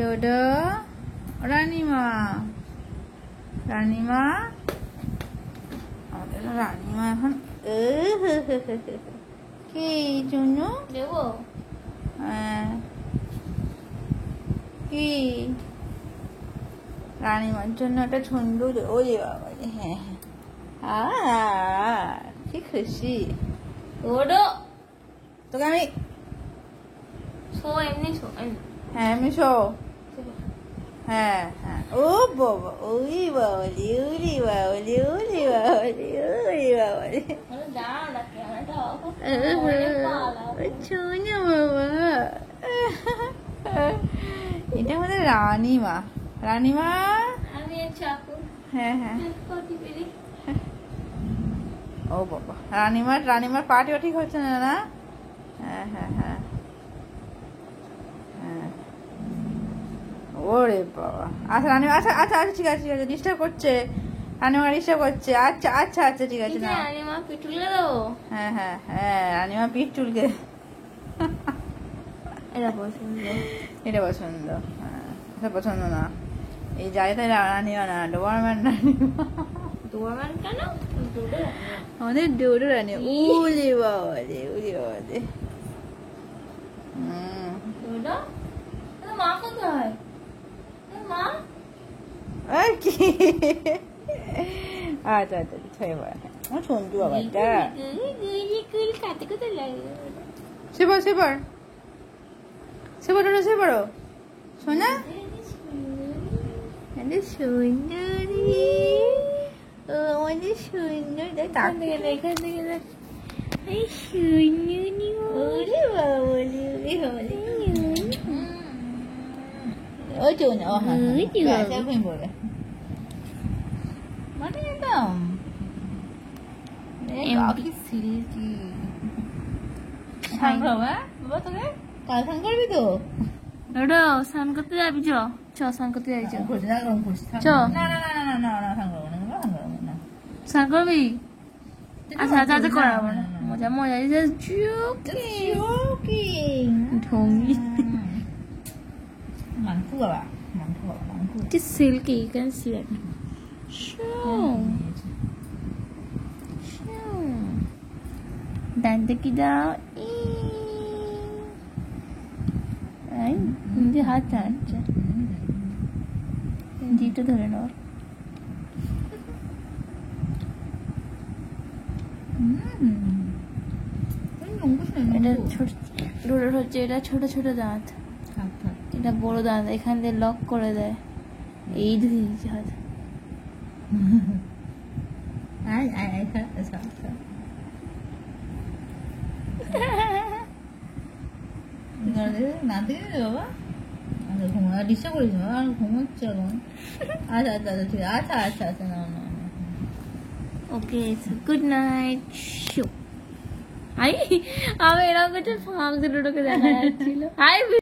ডোডো রানীমা রানীমা আমাদের রানীমা এখন কি চুনু দেবো হ্যাঁ কি রানীমার জন্য একটা ছন্দু ওরে বাবা হ্যাঁ হ্যাঁ কি খুশি ওডো তোকে আমি শো এমনি শো হ্যাঁ এমনি শো হ্যাঁ হ্যাঁ ও বাবা ওই বাবালি উলি বাবালি উলি বাবালি উলি বাবালি দাঁড়াও না ক্যামেরাটা অফ শোনো বাবা এটা আমাদের রানীমা রানীমা আমি চাকু হ্যাঁ হ্যাঁ কটি পেরি ও বাবা রানীমার পাটিও ঠিক হচ্ছে না না হ্যাঁ হ্যাঁ হ্যাঁ হ্যাঁ ওরে বাবা আচ্ছা রানীমা আচ্ছা আচ্ছা আচ্ছা ঠিক আছে ঠিক আছে ডিস্টার্ব করছে রানীমা ডিস্টার্ব করছে আচ্ছা আচ্ছা আচ্ছা ঠিক আছে না রানীমা পিটুলে দেবো হ্যাঁ হ্যাঁ হ্যাঁ রানীমা পিঠ চুলকে এটা পছন্দ এটা পছন্দ হ্যাঁ এটা পছন্দ না এই জায়গায় রানীমা না ডোবারম্যান রানীমা দোয়ামান কেন দুটো আমাদের ডোডো রানী উলি বাবা রে উলি বাবা রে দুটো মা কোথায় মা আর কি আচ্ছা আচ্ছা ছয় বার আমার সন্টু বাবাটা কাতে কোথায় লাগে সেবার সেবার সেবার ওটা সেবারও শোনা আমাদের সুন্দরী ও আমাদের সুন্দর এখান থেকে দেখ এই সুন্দরী ওরে বাবা বলি ওরে বাবা ওই তো না হ্যাঁ এরকমই বলে মানে একদম কি সিল্কি স্নান করবো হ্যাঁ বাবা তোকে কাল স্নান করবি তো ওটা স্নান করতে যাবি চ স্নান করতে যাবি চ না গরম করছি চ। না না না না না না স্নান করবো না স্নান করবো না স্নান করবি আচ্ছা আচ্ছা আচ্ছা করাবো না মজা মজা Joking. ঢঙ্গি Mangku bawa, mangku. It's silky, you can see it. Show. Dante ki daw. Ay, hindi হাত টানছে জিটা ধরে নাও এটা ছোট ডোডোর হচ্ছে এটা ছোট ছোট দাঁত এটা বড় দাঁত এখান দিয়ে লক করে দেয় এই ধরে দিচ্ছে হাত না দিলে বাবা ঘুমা ডিস্টার্ব করিস না আর ঘুমাচ্ছে এখন আচ্ছা আচ্ছা আচ্ছা ঠিক আচ্ছা আচ্ছা আচ্ছা না না ওকে গুড নাইট শো আমি এরকম করতে ফাঁক দুটোকে দেখা যাচ্ছিল